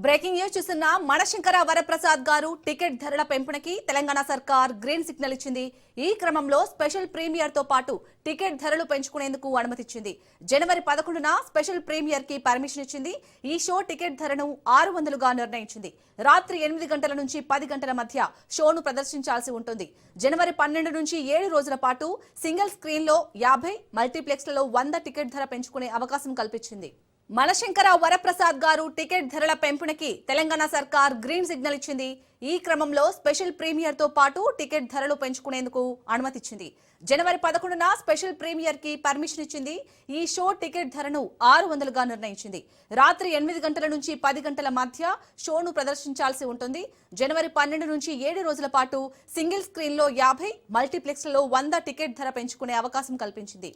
Breaking news చూస్తున్న మనశంకర వరప్రసాద్ గారు ticket ధరల పెంపునకి తెలంగాణ సర్కార్ గ్రీన్ సిగ్నల్ ఇచ్చింది. ఈ క్రమంలో స్పెషల్ ప్రీమియర్ తో పాటు టికెట్ ధరలు పెంచుకునేందుకు అనుమతిచ్చింది. జనవరి 11న స్పెషల్ ప్రీమియర్ కి పర్మిషన్ ఇచ్చింది. ఈ షో టికెట్ ధరను 600గా నిర్ణయించింది. రాత్రి 8 గంటల నుంచి 10 గంటల మధ్య షోను ప్రదర్శించాల్సి ఉంటుంది. జనవరి 12 నుంచి 7 రోజుల పాటు సింగిల్ స్క్రీన్ లో 50, మల్టీప్లెక్స్లలో 100 టికెట్ ధర పెంచుకునే అవకాశం కల్పించింది. మనశంకర వరప్రసాద్ గారు టికెట్ ధరల పెంపునకి తెలంగాణ సర్కార్ గ్రీన్ సిగ్నల్ ఇచ్చింది. ఈ క్రమంలో స్పెషల్ ప్రీమియర్ తో పాటు టికెట్ ధరలు పెంచుకునేందుకు అనుమతిచ్చింది. జనవరి 11న స్పెషల్ ప్రీమియర్ కి పర్మిషన్ ఇచ్చింది. ఈ షో టికెట్ ధరను 600గా నిర్ణయించింది. రాత్రి 8 గంటల నుంచి 10 గంటల మధ్య షోను ప్రదర్శించాల్సి ఉంటుంది. జనవరి 12 నుంచి 7 రోజుల పాటు సింగిల్ స్క్రీన్ లో 50, మల్టీప్లెక్స్లలో 100 టికెట్ ధర పెంచుకునే అవకాశం కల్పించింది.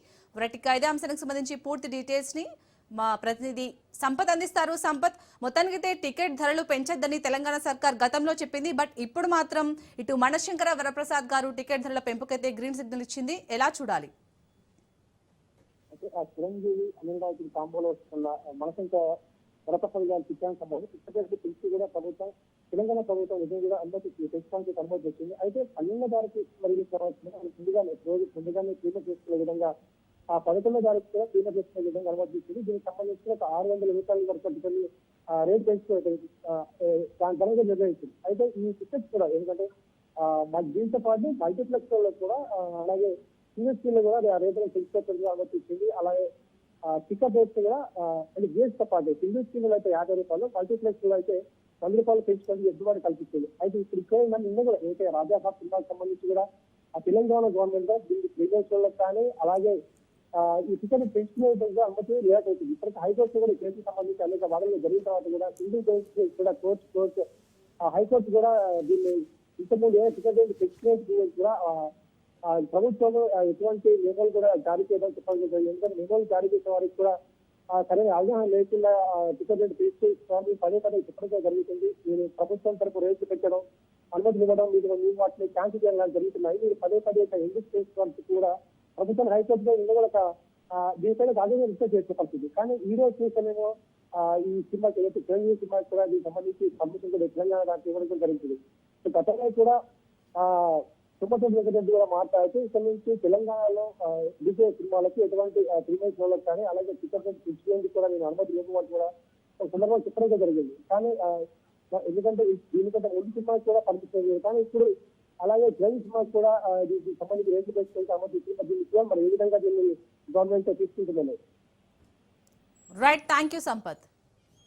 ఇదే అంశానికి సంబంధించి పూర్తి డీటెయిల్స్ ని మా ప్రతినిధి సంపత్ అందిస్తారు. సంపత్, మొత్తానికైతే టికెట్ ధరలు పెంచొద్దని తెలంగాణ సర్కార్ గతంలో చెప్పింది. బట్ ఇప్పుడు మాత్రం ఇటు మనశంకర వరప్రసాద్ గారు టికెట్ ధరల పెంపుకైతే గ్రీన్ సిగ్నల్ ఇచ్చింది. ఎలా చూడాలి? చిరంజీవి అమీర్నాథ్ కాంబోలో వస్తున్న మనశంకర వరప్రసాద్ గారి చిత్రానికి సంబంధించి టికెట్ పెంచి కూడా ప్రభుత్వం తెలంగాణ ప్రభుత్వం నిజం కూడా అనుమతి తెచ్చుకోవడానికి అనుమతి వచ్చింది. అయితే పన్నెండోదారికి మరియు ముందుగానే క్లీన్ చేసుకునే విధంగా ఆ 11వ తారీఖు కూడా క్లీన్ చేసుకునే విధంగా అనుమతి ఇచ్చింది. దీనికి సంబంధించి ఒక 600 రూపాయల వరకు కొన్ని రేట్ పెంచుకోవడం దాని ధరగా నిర్ణయించింది. అయితే ఈ టికెట్స్ కూడా ఎందుకంటే దీంతో పాటు మల్టీప్లెక్స్ లో కూడా అలాగే సింగిల్ స్క్రీన్ లో కూడా ఆ రేట్లను పెంచుకోవడానికి అనుమతి ఇచ్చింది. అలాగే టికెట్ రేట్స్ కూడా గేట్స్ తో పాటు సింగిల్ స్క్రీన్ లో అయితే 50 రూపాయలు, మల్టీప్లెక్స్ లో అయితే 100 రూపాయలు పెంచుకోవడానికి ఎదుగుబాటు కల్పించింది. అయితే ఇప్పుడు ఇక్కడ నిన్న కూడా అయితే రాజాసాబ్ సినిమాకి సంబంధించి కూడా ఆ తెలంగాణ గవర్నమెంట్ దీనికి ప్రీమియర్స్ కానీ అలాగే ఈ టికెట్ పెంచుకునే విధంగా అనుమతి రియాక్ట్ అవుతుంది. ఇప్పటికీ హైకోర్టు కూడా కేసుకు సంబంధించి అనేక వాదనలు జరిగిన తర్వాత కూడా సింగిల్ బెంచ్ కూడా కోర్టు హైకోర్టు కూడా దీన్ని ఇంతకుముందు టికెట్ పెంచుకునే కూడా ప్రభుత్వం ఎటువంటి నియమాలు కూడా జారీ చేయడం చెప్పాలి. ఎందుకంటే నియమాలు జారీ చేసే వారికి కూడా సరైన అవగాహన లేకుండా టికెట్ పెంచుకోవడానికి పదే చెప్పడం జరుగుతుంది. మీరు ప్రభుత్వం తరపు రేట్లు పెట్టడం, అనుమతులు ఇవ్వడం, మీరు వాటిని క్యాన్సిల్ చేయడం జరుగుతున్నాయి. మీరు పదే ఎందుకు చేసుకోవాల్సి కూడా ప్రభుత్వం హైకోర్టులో ఇందులో దీనిపైన రాజకీయ రిసర్చ్ చేసే పరిస్థితి. కానీ ఈ రోజు చూసేమో ఈ సినిమాకి ఏదైతే చిరంజీవి సినిమాకి కూడా దీనికి సంబంధించి పర్మిషన్ కూడా తెలంగాణ దానికి ఇవ్వడం జరుగుతుంది. గతంలో కూడా సుమతి వెంకటరెడ్డి కూడా మాట్లాడుతూ ఇక్కడ నుంచి తెలంగాణలో డిజే సినిమాలకి ఎటువంటి ప్రీమియర్ షోలకు కానీ అలాగే టికెట్ పెంచుకోవడానికి కూడా నేను అనుమతి ఇవ్వమంటూ కూడా ఒక సందర్భంగా చెప్పడం జరిగింది. కానీ ఎందుకంటే దీనికంటే ముందు సినిమాకి కూడా పర్మిషన్, కానీ ఇప్పుడు అలాగే జైన్ సినిమాకి కూడా దీనికి సంబంధించి రేట్లు పెంచుకుంటే అనుమతి దీనికి మరి ఏ విధంగా దీన్ని గవర్నమెంట్ తీసుకుంటుందని. Right, thank you Sampath.